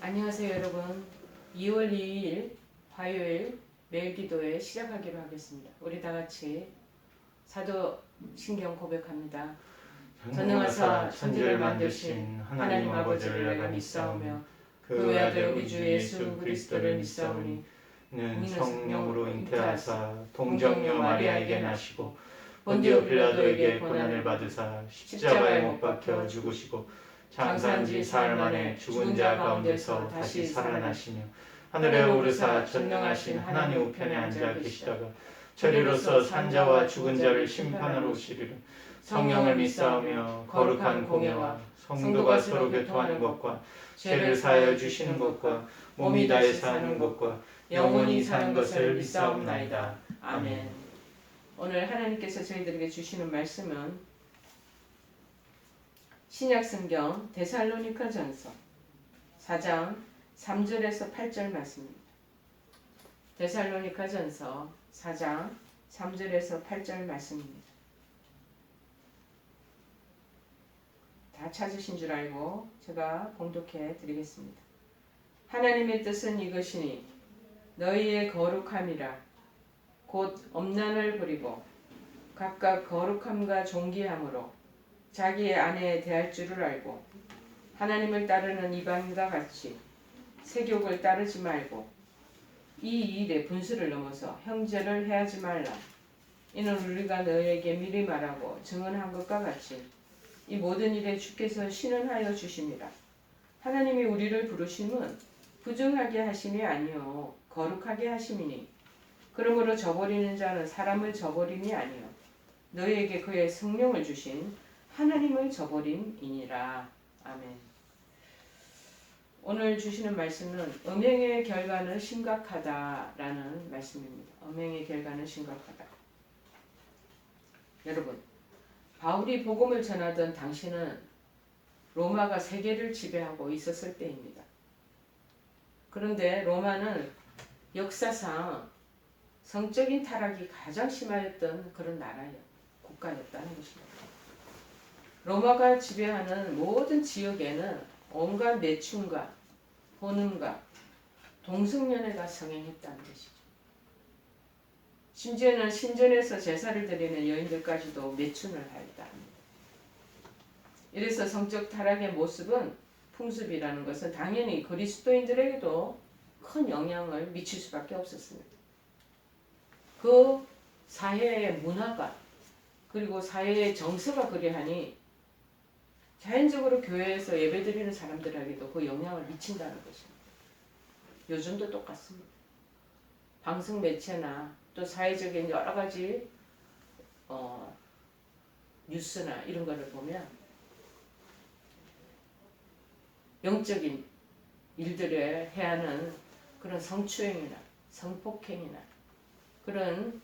안녕하세요 여러분. 2월 2일 화요일 매일 기도회 시작하기로 하겠습니다. 우리 다같이 사도신경 고백합니다. 전능하사 천지를 만드신 하나님 아버지를 내가 믿사오며 그 외아들 우리 주 예수 그리스도를 믿사오니 는 성령으로 잉태하사 동정녀 마리아에게 나시고 본디오 빌라도에게 고난을 받으사 십자가에 못 박혀 죽으시고 장사한 지 사흘 만에 죽은 자 가운데서 다시 살아나시며 하늘에 오르사 전능하신 하나님 우편에 앉아 계시다가 저리로서 산자와 죽은 자를 심판하러 오시리라. 성령을 믿사오며 거룩한 공예와 성도가 서로 교통하는 것과 죄를 사하여 주시는 것과 몸이 다해 사는 것과 영원히 사는 것을 믿사옵나이다. 아멘. 오늘 하나님께서 저희들에게 주시는 말씀은 신약성경 데살로니가전서 4장 3절에서 8절 말씀입니다. 데살로니가전서 4장 3절에서 8절 말씀입니다. 다 찾으신 줄 알고 제가 봉독해 드리겠습니다. 하나님의 뜻은 이것이니 너희의 거룩함이라 곧 엄난을 부리고 각각 거룩함과 존귀함으로 자기의 아내에 대할 줄을 알고 하나님을 따르는 이방인과 같이 세욕을 따르지 말고 이 일에 분수를 넘어서 형제를 해하지 말라. 이는 우리가 너희에게 미리 말하고 증언한 것과 같이 이 모든 일에 주께서 신원하여 주심이라. 하나님이 우리를 부르심은 부정하게 하심이 아니요 거룩하게 하심이니 그러므로 저버리는 자는 사람을 저버림이 아니요 너희에게 그의 성령을 주신 하나님을 저버림이니라. 아멘. 오늘 주시는 말씀은 음행의 결과는 심각하다라는 말씀입니다. 음행의 결과는 심각하다. 여러분, 바울이 복음을 전하던 당시는 로마가 세계를 지배하고 있었을 때입니다. 그런데 로마는 역사상 성적인 타락이 가장 심하였던 그런 나라예요. 국가였다는 것입니다. 로마가 지배하는 모든 지역에는 온갖 매춘과 혼음과 동성연애가 성행했다는 것이죠. 심지어는 신전에서 제사를 드리는 여인들까지도 매춘을 하였다 합니다. 이래서 성적 타락의 모습은 풍습이라는 것은 당연히 그리스도인들에게도 큰 영향을 미칠 수밖에 없었습니다. 그 사회의 문화가 그리고 사회의 정서가 그리하니 자연적으로 교회에서 예배드리는 사람들에게도 그 영향을 미친다는 것입니다. 요즘도 똑같습니다. 방송 매체나 또 사회적인 여러 가지 뉴스나 이런 거를 보면 영적인 일들에 해하는 그런 성추행이나 성폭행이나 그런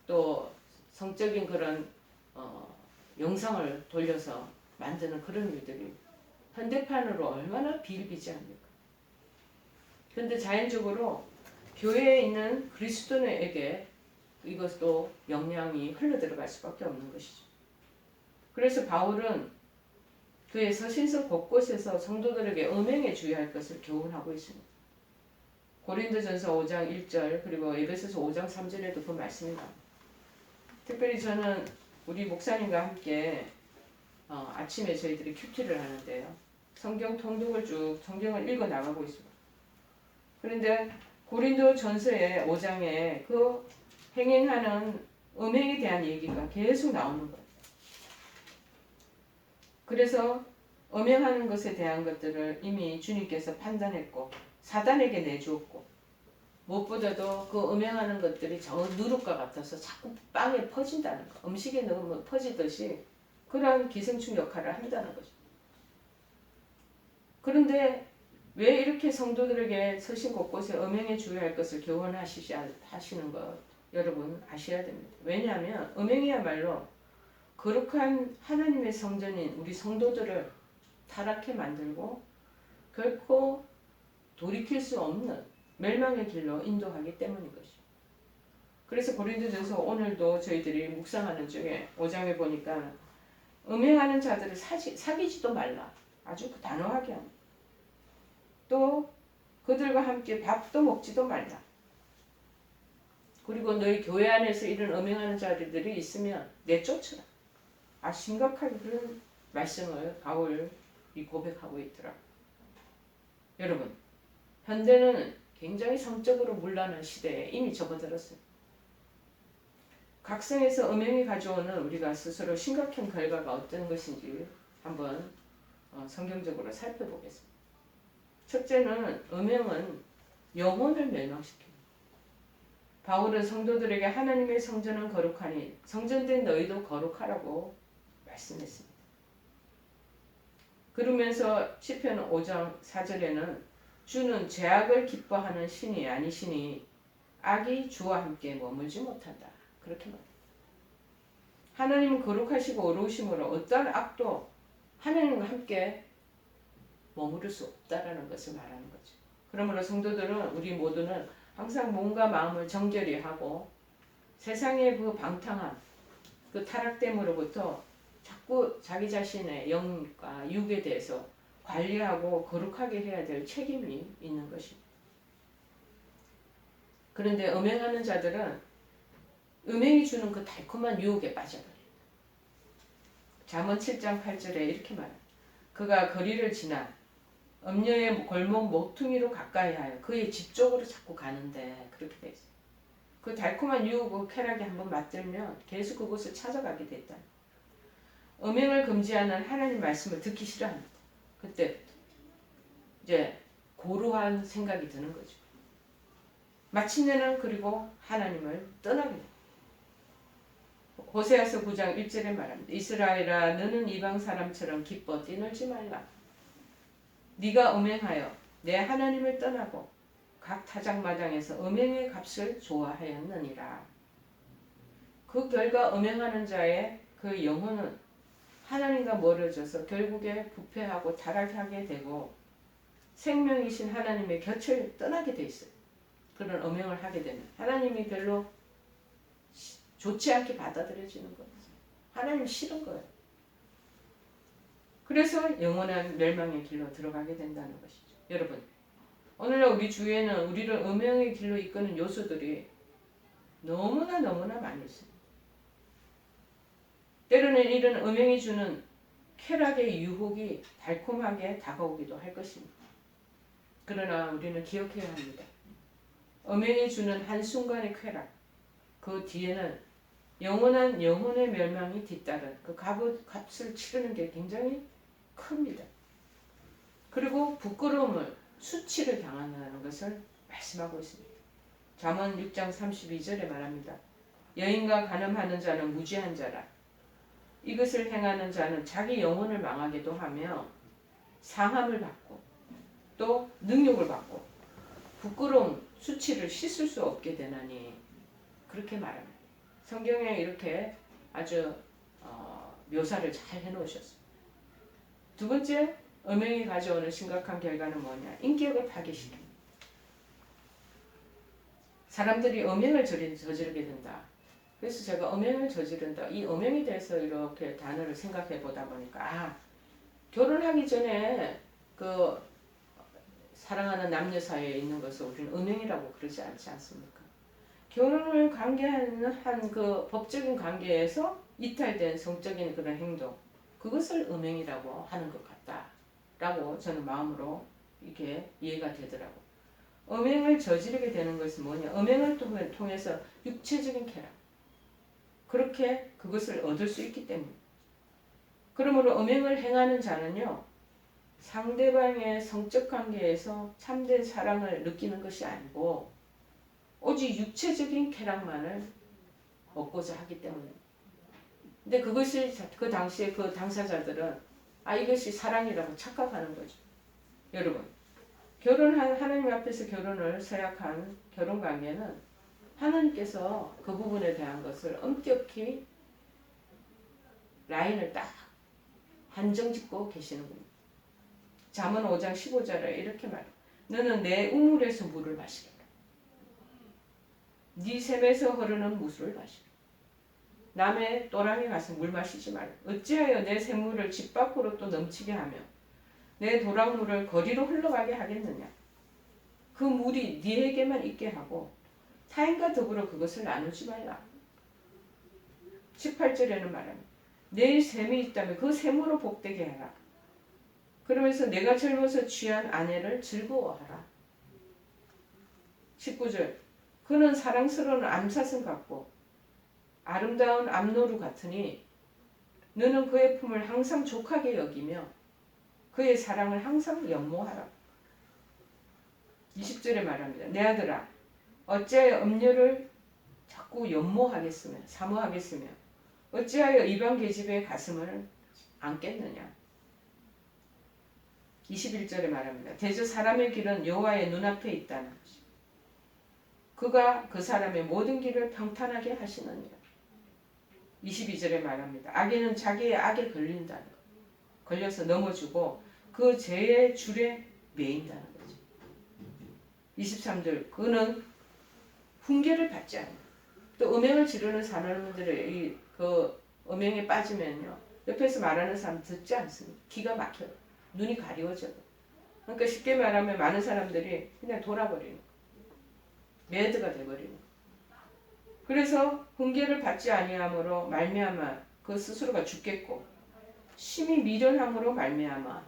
또 성적인 그런 영상을 돌려서 만드는 그런 일들이 현대판으로 얼마나 비일비재합니까? 그런데 자연적으로 교회에 있는 그리스도인에게 이것도 영향이 흘러들어갈 수밖에 없는 것이죠. 그래서 바울은 그의 서신서 곳곳에서 성도들에게 음행에 주의할 것을 교훈하고 있습니다. 고린도전서 5장 1절 그리고 에베소서 5장 3절에도 그 말씀이 나옵니다. 특별히 저는 우리 목사님과 함께 아침에 저희들이 큐티를 하는데요. 성경 통독을 쭉 성경을 읽어 나가고 있습니다. 그런데 고린도 전서의 5장에 그 행행하는 음행에 대한 얘기가 계속 나오는 거예요. 그래서 음행하는 것에 대한 것들을 이미 주님께서 판단했고 사단에게 내주었고 무엇보다도 그 음행하는 것들이 저 누룩과 같아서 자꾸 빵에 퍼진다는 거. 음식에 넣으면 퍼지듯이 그런 기생충 역할을 한다는 거죠. 그런데 왜 이렇게 성도들에게 서신 곳곳에 음행에 주의할 것을 교훈하시는 것 여러분 아셔야 됩니다. 왜냐하면 음행이야말로 거룩한 하나님의 성전인 우리 성도들을 타락해 만들고 결코 돌이킬 수 없는 멸망의 길로 인도하기 때문인 것이죠. 그래서 고린도전서 오늘도 저희들이 묵상하는 중에 5장에 보니까 음행하는 자들을 사귀지도 말라. 아주 단호하게 합니다. 또 그들과 함께 밥도 먹지도 말라. 그리고 너희 교회 안에서 이런 음행하는 자들이 있으면 내쫓으라. 심각하게 그런 말씀을 바울이 고백하고 있더라. 여러분, 현대는 굉장히 성적으로 문란한 시대에 이미 접어들었어요. 각성에서 음행이 가져오는 우리가 스스로 심각한 결과가 어떤 것인지 한번 성경적으로 살펴보겠습니다. 첫째는 음행은 영혼을 멸망시킵니다. 바울은 성도들에게 하나님의 성전은 거룩하니 성전된 너희도 거룩하라고 말씀했습니다. 그러면서 시편 5장 4절에는 주는 죄악을 기뻐하는 신이 아니시니 악이 주와 함께 머물지 못한다. 그렇게 말합니다. 하나님은 거룩하시고 어려우심으로 어떠한 악도 하나님과 함께 머무를 수 없다라는 것을 말하는 거죠. 그러므로 성도들은 우리 모두는 항상 몸과 마음을 정결히 하고 세상의 그 방탕함, 그 타락됨으로부터 자꾸 자기 자신의 영과 육에 대해서 관리하고 거룩하게 해야 될 책임이 있는 것입니다. 그런데 음행하는 자들은 음행이 주는 그 달콤한 유혹에 빠져버립니다. 잠언 7장 8절에 이렇게 말합니다. 그가 거리를 지나 음녀의 골목 모퉁이로 가까이 하여 그의 집 쪽으로 자꾸 가는데 그렇게 돼 있어요. 그 달콤한 유혹, 쾌락에 한번 맞들면 계속 그곳을 찾아가게 됐다. 음행을 금지하는 하나님 말씀을 듣기 싫어합니다. 그때 이제 고루한 생각이 드는 거죠. 마침내는 그리고 하나님을 떠나게 됩니다. 호세아서 9장 1절에 말합니다. 이스라엘아 너는 이방 사람처럼 기뻐 뛰놀지 말라. 네가 음행하여 내 하나님을 떠나고 각 타작마당에서 음행의 값을 좋아하였느니라. 그 결과 음행하는 자의 그 영혼은 하나님과 멀어져서 결국에 부패하고 타락하게 되고 생명이신 하나님의 곁을 떠나게 돼 있어요. 그런 음행을 하게 되면 하나님이 별로 좋지 않게 받아들여지는 거예요. 하나님 싫은 거예요. 그래서 영원한 멸망의 길로 들어가게 된다는 것이죠. 여러분, 오늘날 우리 주위에는 우리를 음행의 길로 이끄는 요소들이 너무나 많이 있습니다. 때로는 이런 음행이 주는 쾌락의 유혹이 달콤하게 다가오기도 할 것입니다. 그러나 우리는 기억해야 합니다. 음행이 주는 한순간의 쾌락, 그 뒤에는 영원한 영혼의 멸망이 뒤따른 그 값을 치르는 게 굉장히 큽니다. 그리고 부끄러움을, 수치를 당한다는 것을 말씀하고 있습니다. 잠언 6장 32절에 말합니다. 여인과 간음하는 자는 무지한 자라. 이것을 행하는 자는 자기 영혼을 망하게도 하며 상함을 받고 또 능욕을 받고 부끄러움, 수치를 씻을 수 없게 되나니 그렇게 말합니다. 성경에 이렇게 아주 묘사를 잘 해놓으셨습니다. 두 번째, 음행이 가져오는 심각한 결과는 뭐냐? 인격을 파괴시킵니다. 사람들이 음행을 저지르게 된다. 그래서 제가 음행을 저지른다. 이 음행에 대해서 이렇게 단어를 생각해 보다 보니까 결혼하기 전에 그 사랑하는 남녀 사이에 있는 것을 우리는 음행이라고 그러지 않지 않습니까? 결혼을 관계하는 그 법적인 관계에서 이탈된 성적인 그런 행동, 그것을 음행이라고 하는 것 같다라고 저는 마음으로 이게 이해가 되더라고. 음행을 저지르게 되는 것은 뭐냐? 음행을 통해서 육체적인 쾌락, 그렇게 그것을 얻을 수 있기 때문에. 그러므로 음행을 행하는 자는요, 상대방의 성적 관계에서 참된 사랑을 느끼는 것이 아니고 오직 육체적인 쾌락만을 얻고자 하기 때문에. 근데 그것이 그 당시에 그 당사자들은 이것이 사랑이라고 착각하는 거죠. 여러분, 하나님 앞에서 결혼을 서약한 결혼 관계는 하나님께서 그 부분에 대한 것을 엄격히 라인을 딱 한정 짓고 계시는 겁니다. 잠언 5장 15절에 이렇게 말해요. 너는 내 우물에서 물을 마시라. 네 샘에서 흐르는 무술을 마시라. 남의 또랑에 가서 물 마시지 말라. 어찌하여 내 샘물을 집 밖으로 또 넘치게 하며 내 도랑물을 거리로 흘러가게 하겠느냐. 그 물이 네에게만 있게 하고 타인과 더불어 그것을 나누지 말라. 18절에는 말합니다. 내 샘이 있다면 그 샘으로 복되게 해라. 그러면서 내가 젊어서 취한 아내를 즐거워하라. 19절 그는 사랑스러운 암사슴 같고 아름다운 암노루 같으니 너는 그의 품을 항상 족하게 여기며 그의 사랑을 항상 연모하라. 20절에 말합니다. 내 아들아 어찌하여 음료를 자꾸 연모하겠으며 사모하겠으며 어찌하여 이방 계집의 가슴을 안겠느냐. 21절에 말합니다. 대저 사람의 길은 여호와의 눈앞에 있다는 것이. 그가 그 사람의 모든 길을 평탄하게 하시느니라. 22절에 말합니다. 악인은 자기의 악에 걸린다는 것. 걸려서 넘어지고 그 죄의 줄에 매인다는 거죠. 23절 그는 훈계를 받지 않아요. 또 음행을 지르는 사람들의 그 음행에 빠지면요. 옆에서 말하는 사람 듣지 않습니다. 기가 막혀요. 눈이 가리워져요. 그러니까 쉽게 말하면 많은 사람들이 그냥 돌아버리는 거예요. 매드가 돼버리는 거예요. 그래서 훈계를 받지 아니함으로 말미암아 그 스스로가 죽겠고 심히 미련함으로 말미암아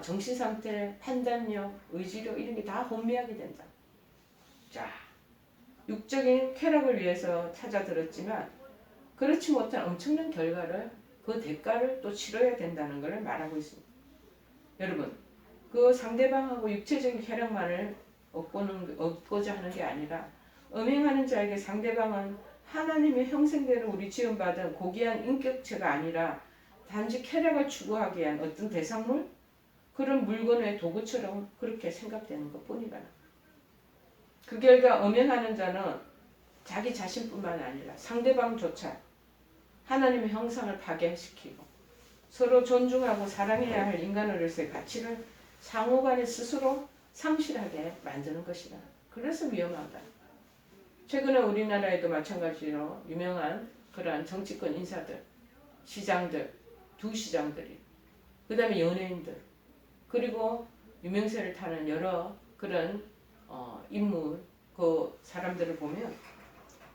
정신상태, 판단력, 의지력 이런 게 다 혼미하게 된다. 자, 육적인 쾌락을 위해서 찾아들었지만 그렇지 못한 엄청난 결과를 그 대가를 또 치러야 된다는 것을 말하고 있습니다. 여러분, 그 상대방하고 육체적인 쾌락만을 얻고자 하는 게 아니라 음행하는 자에게 상대방은 하나님의 형상대로 우리 지음받은 고귀한 인격체가 아니라 단지 쾌락을 추구하기 위한 어떤 대상물? 그런 물건의 도구처럼 그렇게 생각되는 것뿐이다. 그 결과 음행하는 자는 자기 자신뿐만 아니라 상대방조차 하나님의 형상을 파괴시키고 서로 존중하고 사랑해야 할 인간으로서의 가치를 상호간에 스스로 상실하게 만드는 것이다. 그래서 위험하다. 최근에 우리나라에도 마찬가지로 유명한 그러한 정치권 인사들, 시장들, 두 시장들이, 그 다음에 연예인들, 그리고 유명세를 타는 여러 그런 인물, 그 사람들을 보면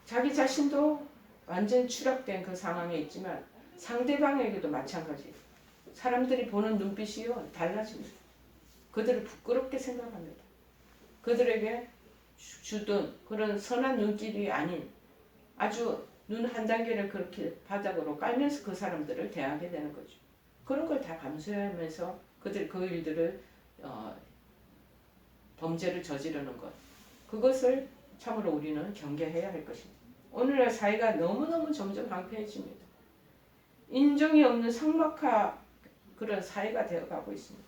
자기 자신도 완전 추락된 그 상황에 있지만 상대방에게도 마찬가지. 사람들이 보는 눈빛이요 달라집니다. 그들을 부끄럽게 생각합니다. 그들에게 주던 그런 선한 눈길이 아닌 아주 눈 한 단계를 그렇게 바닥으로 깔면서 그 사람들을 대하게 되는 거죠. 그런 걸 다 감수하면서 그들 그 일들을 범죄를 저지르는 것. 그것을 참으로 우리는 경계해야 할 것입니다. 오늘날 사회가 너무너무 점점 황폐해집니다. 인정이 없는 삭막한 그런 사회가 되어가고 있습니다.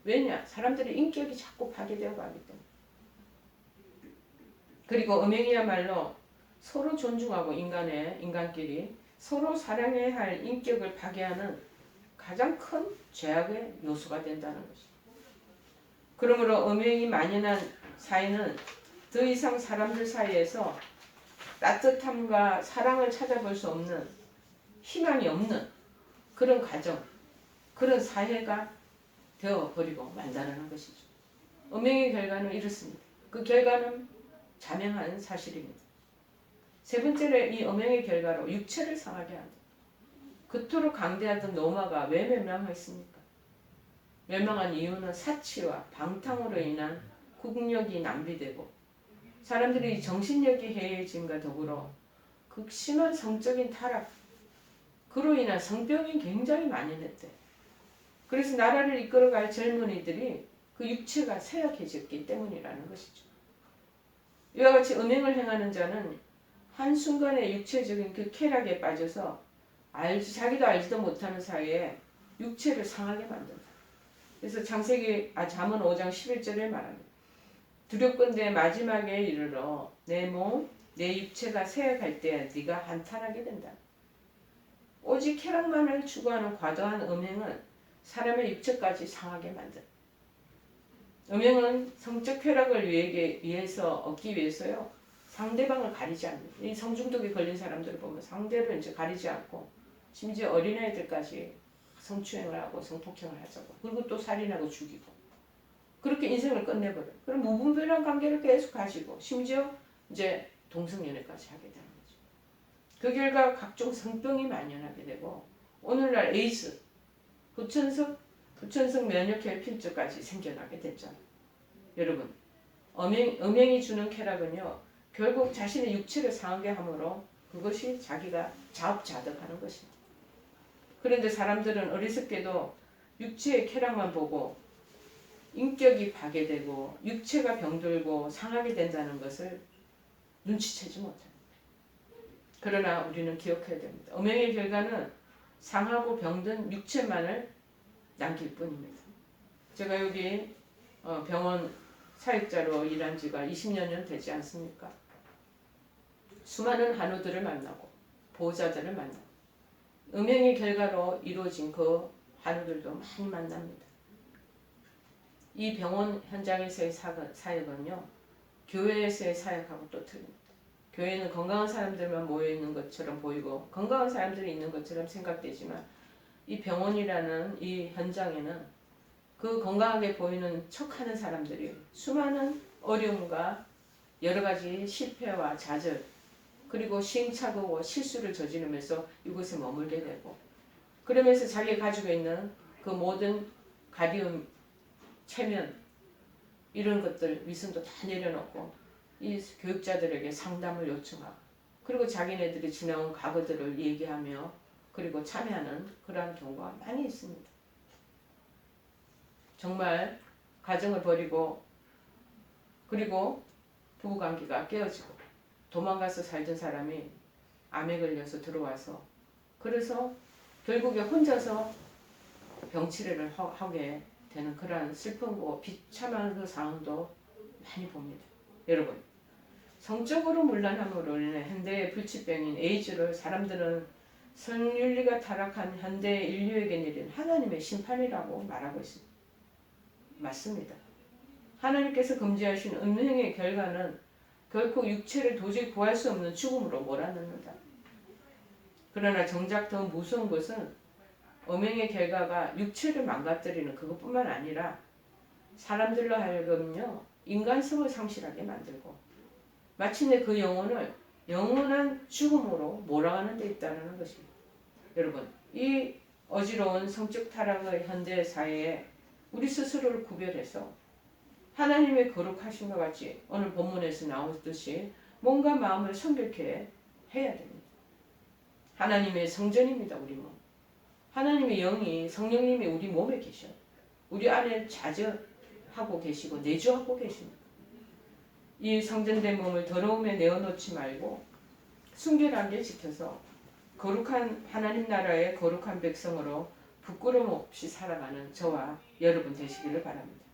왜냐? 사람들의 인격이 자꾸 파괴되어 가기 때문에. 그리고 음행이야말로 서로 존중하고 인간끼리 서로 사랑해야 할 인격을 파괴하는 가장 큰 죄악의 요소가 된다는 것입니다. 그러므로 음행이 만연한 사회는 더 이상 사람들 사이에서 따뜻함과 사랑을 찾아볼 수 없는 희망이 없는 그런 가정, 그런 사회가 되어버리고 만다는 것이죠. 음행의 결과는 이렇습니다. 그 결과는 자명한 사실입니다. 세 번째로 이 음행의 결과로 육체를 상하게 한다. 그토록 강대하던 로마가 왜 멸망했습니까? 멸망한 이유는 사치와 방탕으로 인한 국력이 낭비되고 사람들이 정신력이 해이해짐과 더불어 극심한 성적인 타락, 그로 인한 성병이 굉장히 만연했대. 그래서 나라를 이끌어갈 젊은이들이 그 육체가 쇠약해졌기 때문이라는 것이죠. 이와 같이 음행을 행하는 자는 한순간에 육체적인 그 쾌락에 빠져서 자기도 알지도 못하는 사이에 육체를 상하게 만든다. 그래서 잠언 5장 11절에 말합니다. 두렵건대 마지막에 이르러 내 몸, 내 육체가 쇠약할 때 네가 한탄하게 된다. 오직 쾌락만을 추구하는 과도한 음행은 사람의 육체까지 상하게 만든다. 음행은 성적 쾌락을 위해서 얻기 위해서요. 상대방을 가리지 않는. 이 성중독에 걸린 사람들을 보면 상대를 이제 가리지 않고 심지어 어린아이들까지 성추행을 하고 성폭행을 하자고. 그리고 또 살인하고 죽이고. 그렇게 인생을 끝내버려. 그럼 무분별한 관계를 계속 가지고 심지어 이제 동성연애까지 하게 되는 거죠. 그 결과 각종 성병이 만연하게 되고 오늘날 에이즈, 후천성 면역결핍증까지 생겨나게 됐잖아요. 여러분, 음행이 주는 쾌락은요, 결국 자신의 육체를 상하게 함으로 그것이 자기가 자업자득하는 것입니다. 그런데 사람들은 어리석게도 육체의 쾌락만 보고 인격이 파괴되고 육체가 병들고 상하게 된다는 것을 눈치채지 못합니다. 그러나 우리는 기억해야 됩니다. 음행의 결과는 상하고 병든 육체만을 남길 뿐입니다. 제가 여기 병원 사역자로 일한 지가 20년 되지 않습니까? 수많은 한우들을 만나고 보호자들을 만나고 음행의 결과로 이루어진 그 한우들도 많이 만납니다. 이 병원 현장에서의 사역은요, 교회에서의 사역하고 또 틀립니다. 교회는 건강한 사람들만 모여있는 것처럼 보이고 건강한 사람들이 있는 것처럼 생각되지만 이 병원이라는 이 현장에는 그 건강하게 보이는 척하는 사람들이 수많은 어려움과 여러 가지 실패와 좌절 그리고 시행착오와 실수를 저지르면서 이곳에 머물게 되고 그러면서 자기가 가지고 있는 그 모든 가리움, 체면 이런 것들 위선도 다 내려놓고 이 교육자들에게 상담을 요청하고 그리고 자기네들이 지나온 과거들을 얘기하며 그리고 참여하는 그러한 경우가 많이 있습니다. 정말 가정을 버리고 그리고 부부관계가 깨어지고 도망가서 살던 사람이 암에 걸려서 들어와서 그래서 결국에 혼자서 병치레를 하게 되는 그러한 슬픔과 비참한 그 상황도 많이 봅니다. 여러분, 성적으로 문란함으로 인해 현대의 불치병인 에이즈를 사람들은 성윤리가 타락한 현대 인류에게 내린 하나님의 심판이라고 말하고 있습니다. 맞습니다. 하나님께서 금지하신 음행의 결과는 결코 육체를 도저히 구할 수 없는 죽음으로 몰아넣는다. 그러나 정작 더 무서운 것은 음행의 결과가 육체를 망가뜨리는 그것뿐만 아니라 사람들로 하여금요 인간성을 상실하게 만들고 마침내 그 영혼을 영원한 죽음으로 몰아가는 데 있다는 것입니다. 여러분, 이 어지러운 성적 타락의 현대 사회에 우리 스스로를 구별해서 하나님의 거룩하신 것 같이 오늘 본문에서 나오듯이 몸과 마음을 성결케 해야 됩니다. 하나님의 성전입니다. 우리 몸. 하나님의 영이 성령님이 우리 몸에 계셔요. 우리 안에 자저하고 계시고 내주하고 계십니다. 이 성전된 몸을 더러움에 내어놓지 말고 순결하게 지켜서 거룩한 하나님 나라의 거룩한 백성으로 부끄러움 없이 살아가는 저와 여러분 되시기를 바랍니다.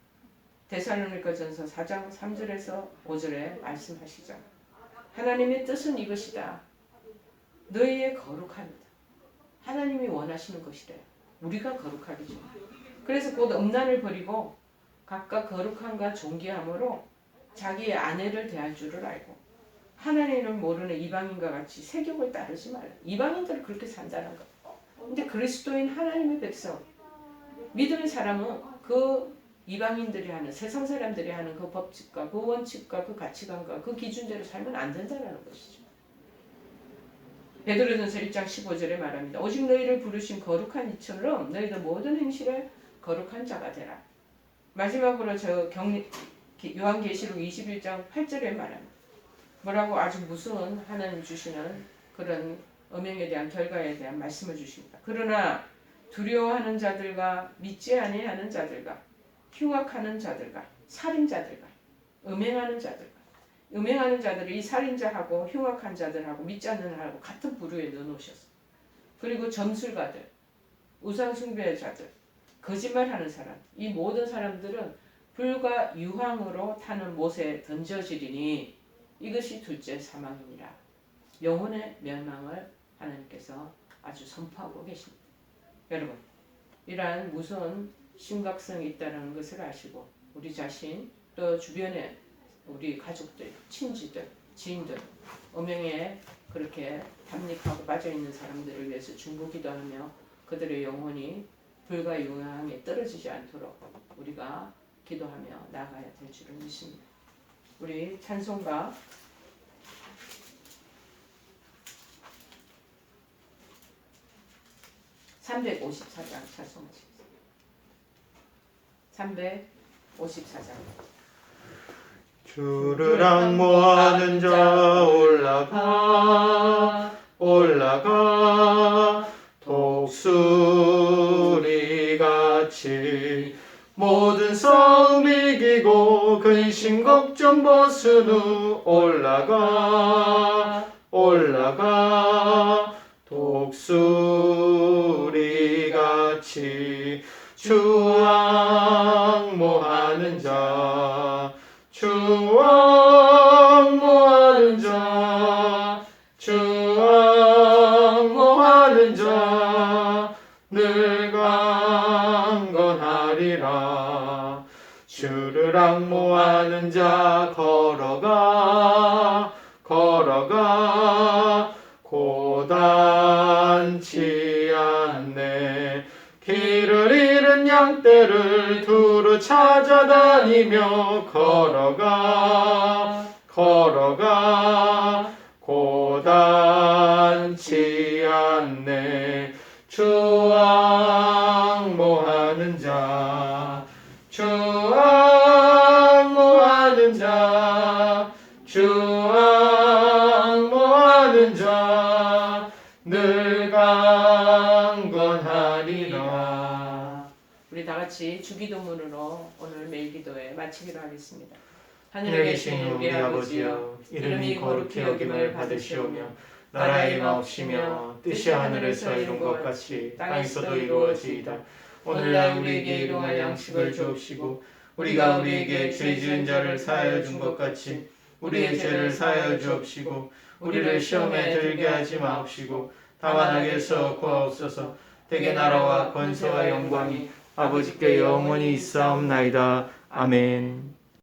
데살로니가전서 4장 3절에서 5절에 말씀하시죠. 하나님의 뜻은 이것이다. 너희의 거룩함이다. 하나님이 원하시는 것이래요. 우리가 거룩하기죠. 그래서 곧 음란을 버리고 각각 거룩함과 존귀함으로 자기의 아내를 대할 줄을 알고 하나님을 모르는 이방인과 같이 세욕을 따르지 말라. 이방인들은 그렇게 산다는 거. 근데 그리스도인 하나님의 백성, 믿음의 사람은 그 이방인들이 하는, 세상 사람들이 하는 그 법칙과 그 원칙과 그 가치관과 그 기준대로 살면 안 된다는 것이죠. 베드로전서 1장 15절에 말합니다. 오직 너희를 부르신 거룩한 이처럼 너희도 모든 행실에 거룩한 자가 되라. 마지막으로 요한계시록 21장 8절에 말합니다. 뭐라고 아주 무서운 하나님 주시는 그런 음행에 대한 결과에 대한 말씀을 주십니다. 그러나 두려워하는 자들과 믿지 아니하는 자들과 흉악하는 자들과 살인자들과 음행하는 자들을 이 살인자하고 흉악한 자들하고 믿지 않는 자하고 같은 부류에 넣어놓으셨어요. 그리고 점술가들, 우상숭배자들, 거짓말하는 사람, 이 모든 사람들은 불과 유황으로 타는 못에 던져지리니 이것이 둘째 사망이니라. 영혼의 멸망을 하나님께서 아주 선포하고 계십니다. 여러분, 이러한 무서운 심각성이 있다는 것을 아시고 우리 자신 또 주변에 우리 가족들, 친지들, 지인들 음행에 그렇게 담닉하고 빠져있는 사람들을 위해서 중보기도하며 그들의 영혼이 불과 유황에 떨어지지 않도록 우리가 기도하며 나아가야 될 줄을 믿습니다. 우리 찬송가 354장 찬송하시겠습니다. 354장. 주를 앙모하는 자 올라가 올라가 독수리같이 모든 싸움 이기고 근심 걱정 벗은 후 올라가 올라가 독수리같이 주 앙모하는 자 주 앙모하는 자 주 앙모하는 자 늘 강건하리라. 주를 앙모하는 자 걸어가 걸어가 고단치 않네. 길을 잃은 양떼를 두루 찾아다니며 걸어가 걸어가 고단치 않네. 주 앙모하는 자 주 앙모하는 자 주 앙모하는 자 늘 강건하리라. 우리 다 같이 주기도문으로 오늘 매일 기도회 마치기로 하겠습니다. 하늘에 계신 우리 아버지여, 이름이 거룩히 여김을 받으시오며 나라의 마옵시며 뜻이 하늘에서 이룬 것 같이 땅에서도 이루어지이다. 오늘날 우리에게 일용할 양식을 주옵시고 우리가 우리에게 죄 지은 자를 사하여 준 것 같이 우리의 죄를 사하여 주옵시고 우리를 시험에 들게 하지 마옵시고 다만 악에서 구하옵소서. 대개 나라와 권세와 영광이 아버지께 영원히 있사옵나이다. 아멘.